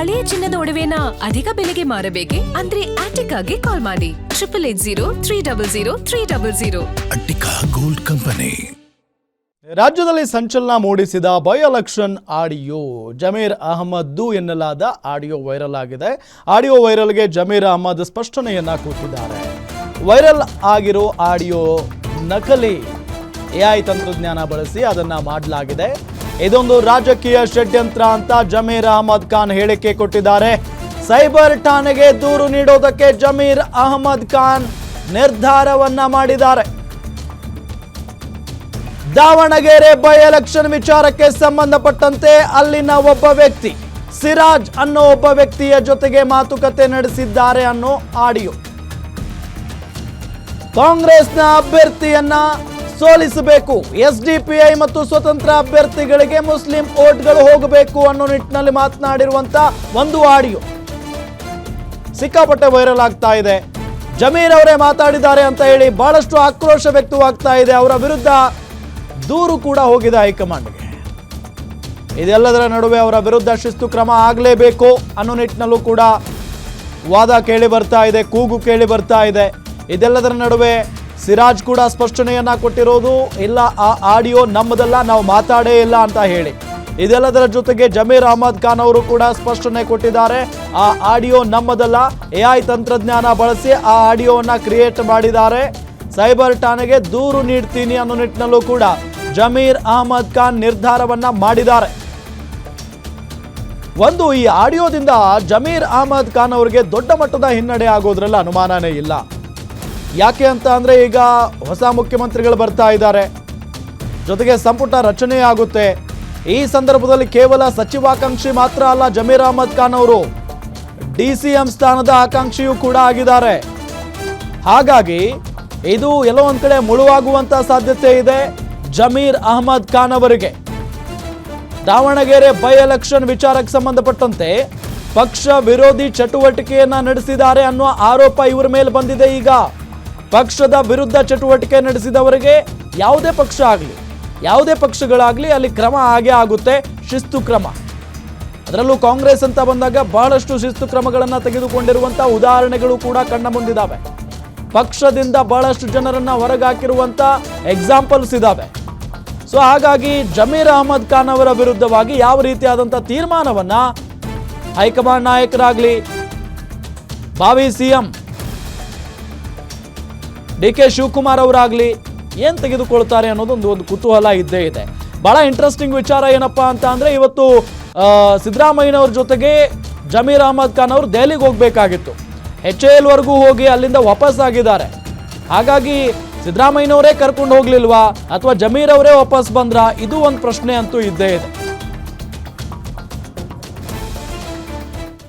ಹಳೆಯ ಚಿನ್ನದ ಒಡವೆನ ಅಧಿಕ ಬೆಲೆಗೆ ಮಾರಬೇಕೆ ಅಂದ್ರೆ ಆಟಿಕಾಗೆ ಕಾಲ್ ಮಾಡಿ 8880300300. Attica gold company. ರಾಜ್ಯದಲ್ಲಿ ಸಂಚಲನ ಮೂಡಿಸಿದ by election audio Zameer Ahmed ಎನ್ನಲಾದ ಆಡಿಯೋ ವೈರಲ್ ಆಗಿದೆ. ಆಡಿಯೋ ವೈರಲ್ಗೆ ಜಮೀರ್ ಅಹಮದ್ ಸ್ಪಷ್ಟನೆಯನ್ನ ಕೊಟ್ಟಿದ್ದಾರೆ. ವೈರಲ್ ಆಗಿರೋ ಆಡಿಯೋ ನಕಲಿ AI ತಂತ್ರಜ್ಞಾನ ಬಳಸಿ ಅದನ್ನ ಮಾಡಲಾಗಿದೆ. ಇದೊಂದು ರಾಜಕೀಯ ಷಡ್ಯಂತ್ರ ಅಂತ ಜಮೀರ್ ಅಹಮದ್ ಖಾನ್ ಹೇಳಿಕೆ ಕೊಟ್ಟಿದ್ದಾರೆ. ಸೈಬರ್ ಠಾಣೆಗೆ ದೂರು ನೀಡೋದಕ್ಕೆ ಜಮೀರ್ ಅಹಮದ್ ಖಾನ್ ನಿರ್ಧಾರವನ್ನ ಮಾಡಿದ್ದಾರೆ. ದಾವಣಗೆರೆ ಬೈ ಎಲೆಕ್ಷನ್ ವಿಚಾರಕ್ಕೆ ಸಂಬಂಧಪಟ್ಟಂತೆ ಅಲ್ಲಿನ ಒಬ್ಬ ವ್ಯಕ್ತಿ ಸಿರಾಜ್ ಅನ್ನೋ ಒಬ್ಬ ವ್ಯಕ್ತಿಯ ಜೊತೆಗೆ ಮಾತುಕತೆ ನಡೆಸಿದ್ದಾರೆ ಅನ್ನೋ ಆಡಿಯೋ. ಕಾಂಗ್ರೆಸ್ನ ಅಭ್ಯರ್ಥಿಯನ್ನ ಸೋಲಿಸಬೇಕು, SDPI ಮತ್ತು ಸ್ವತಂತ್ರ ಅಭ್ಯರ್ಥಿಗಳಿಗೆ ಮುಸ್ಲಿಂ ವೋಟ್ಗಳು ಹೋಗಬೇಕು ಅನ್ನೋ ನಿಟ್ಟಿನಲ್ಲಿ ಮಾತನಾಡಿರುವಂತ ಒಂದು ಆಡಿಯೋ ಸಿಕ್ಕಾಪಟ್ಟೆ ವೈರಲ್ ಆಗ್ತಾ ಇದೆ. ಜಮೀರ್ ಅವರೇ ಮಾತಾಡಿದ್ದಾರೆ ಅಂತ ಹೇಳಿ ಬಹಳಷ್ಟು ಆಕ್ರೋಶ ವ್ಯಕ್ತವಾಗ್ತಾ ಇದೆ. ಅವರ ವಿರುದ್ಧ ದೂರು ಕೂಡ ಹೋಗಿದೆ ಹೈಕಮಾಂಡ್ಗೆ. ಇದೆಲ್ಲದರ ನಡುವೆ ಅವರ ವಿರುದ್ಧ ಶಿಸ್ತು ಕ್ರಮ ಆಗಲೇಬೇಕು ಅನ್ನೋ ನಿಟ್ಟಿನಲ್ಲೂ ಕೂಡ ವಾದ ಕೇಳಿ ಬರ್ತಾ ಇದೆ, ಕೂಗು ಕೇಳಿ ಬರ್ತಾ ಇದೆ. ಇದೆಲ್ಲದರ ನಡುವೆ ಸಿರಾಜ್ ಕೂಡ ಸ್ಪಷ್ಟನೆಯನ್ನ ಕೊಟ್ಟಿರೋದು, ಇಲ್ಲ ಆ ಆಡಿಯೋ ನಮ್ಮದಲ್ಲ, ನಾವು ಮಾತಾಡೇ ಇಲ್ಲ ಅಂತ ಹೇಳಿ. ಇದೆಲ್ಲದರ ಜೊತೆಗೆ ಜಮೀರ್ ಅಹಮದ್ ಖಾನ್ ಅವರು ಕೂಡ ಸ್ಪಷ್ಟನೆ ಕೊಟ್ಟಿದ್ದಾರೆ. ಆ ಆಡಿಯೋ ನಮ್ಮದಲ್ಲ, AI ತಂತ್ರಜ್ಞಾನ ಬಳಸಿ ಆ ಆಡಿಯೋವನ್ನ ಕ್ರಿಯೇಟ್ ಮಾಡಿದ್ದಾರೆ. ಸೈಬರ್ ಠಾಣೆಗೆ ದೂರು ನೀಡ್ತೀನಿ ಅನ್ನೋ ನಿಟ್ಟಿನಲ್ಲೂ ಕೂಡ ಜಮೀರ್ ಅಹಮದ್ ಖಾನ್ ನಿರ್ಧಾರವನ್ನ ಮಾಡಿದ್ದಾರೆ. ಒಂದು ಈ ಆಡಿಯೋದಿಂದ ಜಮೀರ್ ಅಹಮದ್ ಖಾನ್ ಅವರಿಗೆ ದೊಡ್ಡ ಮಟ್ಟದ ಹಿನ್ನಡೆ ಆಗೋದ್ರಲ್ಲಿ ಅನುಮಾನನೇ ಇಲ್ಲ. ಯಾಕೆ ಅಂತ ಅಂದ್ರೆ ಈಗ ಹೊಸ ಮುಖ್ಯಮಂತ್ರಿಗಳು ಬರ್ತಾ ಇದ್ದಾರೆ, ಜೊತೆಗೆ ಸಂಪುಟ ರಚನೆ ಆಗುತ್ತೆ. ಈ ಸಂದರ್ಭದಲ್ಲಿ ಕೇವಲ ಸಚಿವಾಕಾಂಕ್ಷಿ ಮಾತ್ರ ಅಲ್ಲ, ಜಮೀರ್ ಅಹಮದ್ ಖಾನ್ ಅವರು DCM ಸ್ಥಾನದ ಆಕಾಂಕ್ಷಿಯೂ ಕೂಡ ಆಗಿದ್ದಾರೆ. ಹಾಗಾಗಿ ಇದು ಎಲ್ಲೋ ಒಂದ್ ಕಡೆ ಮುಳುವಾಗುವಂತ ಸಾಧ್ಯತೆ ಇದೆ ಜಮೀರ್ ಅಹಮದ್ ಖಾನ್ ಅವರಿಗೆ. ದಾವಣಗೆರೆ ಬೈ ಎಲೆಕ್ಷನ್ ವಿಚಾರಕ್ಕೆ ಸಂಬಂಧಪಟ್ಟಂತೆ ಪಕ್ಷ ವಿರೋಧಿ ಚಟುವಟಿಕೆಯನ್ನ ನಡೆಸಿದ್ದಾರೆ ಅನ್ನೋ ಆರೋಪ ಇವರ ಮೇಲೆ ಬಂದಿದೆ. ಈಗ ಪಕ್ಷದ ವಿರುದ್ಧ ಚಟುವಟಿಕೆ ನಡೆಸಿದವರಿಗೆ ಯಾವುದೇ ಪಕ್ಷ ಆಗಲಿ, ಯಾವುದೇ ಪಕ್ಷಗಳಾಗಲಿ ಅಲ್ಲಿ ಕ್ರಮ ಆಗೇ ಆಗುತ್ತೆ, ಶಿಸ್ತು ಕ್ರಮ. ಅದರಲ್ಲೂ ಕಾಂಗ್ರೆಸ್ ಅಂತ ಬಂದಾಗ ಬಹಳಷ್ಟು ಶಿಸ್ತು ಕ್ರಮಗಳನ್ನು ತೆಗೆದುಕೊಂಡಿರುವಂಥ ಉದಾಹರಣೆಗಳು ಕೂಡ ಕಣ್ಣ ಮುಂದಿದ್ದಾವೆ. ಪಕ್ಷದಿಂದ ಬಹಳಷ್ಟು ಜನರನ್ನ ಹೊರಗಾಕಿರುವಂಥ ಎಕ್ಸಾಂಪಲ್ಸ್ ಇದ್ದಾವೆ. ಸೊ ಹಾಗಾಗಿ ಜಮೀರ್ ಅಹಮದ್ ಖಾನ್ ಅವರ ವಿರುದ್ಧವಾಗಿ ಯಾವ ರೀತಿಯಾದಂಥ ತೀರ್ಮಾನವನ್ನ ಹೈಕಮಾಂಡ್ ನಾಯಕರಾಗಲಿ, ಭಾವಿ CM DK ಶಿವಕುಮಾರ್ ಅವರಾಗಲಿ ಏನ್ ತೆಗೆದುಕೊಳ್ತಾರೆ ಅನ್ನೋದು ಒಂದು ಕುತೂಹಲ ಇದ್ದೇ ಇದೆ. ಬಹಳ ಇಂಟ್ರೆಸ್ಟಿಂಗ್ ವಿಚಾರ ಏನಪ್ಪಾ ಅಂತ ಅಂದ್ರೆ, ಇವತ್ತು ಸಿದ್ದರಾಮಯ್ಯನವ್ರ ಜೊತೆಗೆ ಜಮೀರ್ ಅಹಮದ್ ಖಾನ್ ಅವರು ದೆಹಲಿಗೆ ಹೋಗ್ಬೇಕಾಗಿತ್ತು. HAL ವರೆಗೂ ಹೋಗಿ ಅಲ್ಲಿಂದ ವಾಪಸ್ ಆಗಿದ್ದಾರೆ. ಹಾಗಾಗಿ ಸಿದ್ದರಾಮಯ್ಯನವರೇ ಕರ್ಕೊಂಡು ಹೋಗ್ಲಿಲ್ವಾ ಅಥವಾ ಜಮೀರ್ ಅವರೇ ವಾಪಸ್ ಬಂದ್ರಾ, ಇದು ಒಂದು ಪ್ರಶ್ನೆ ಅಂತೂ ಇದ್ದೇ ಇದೆ.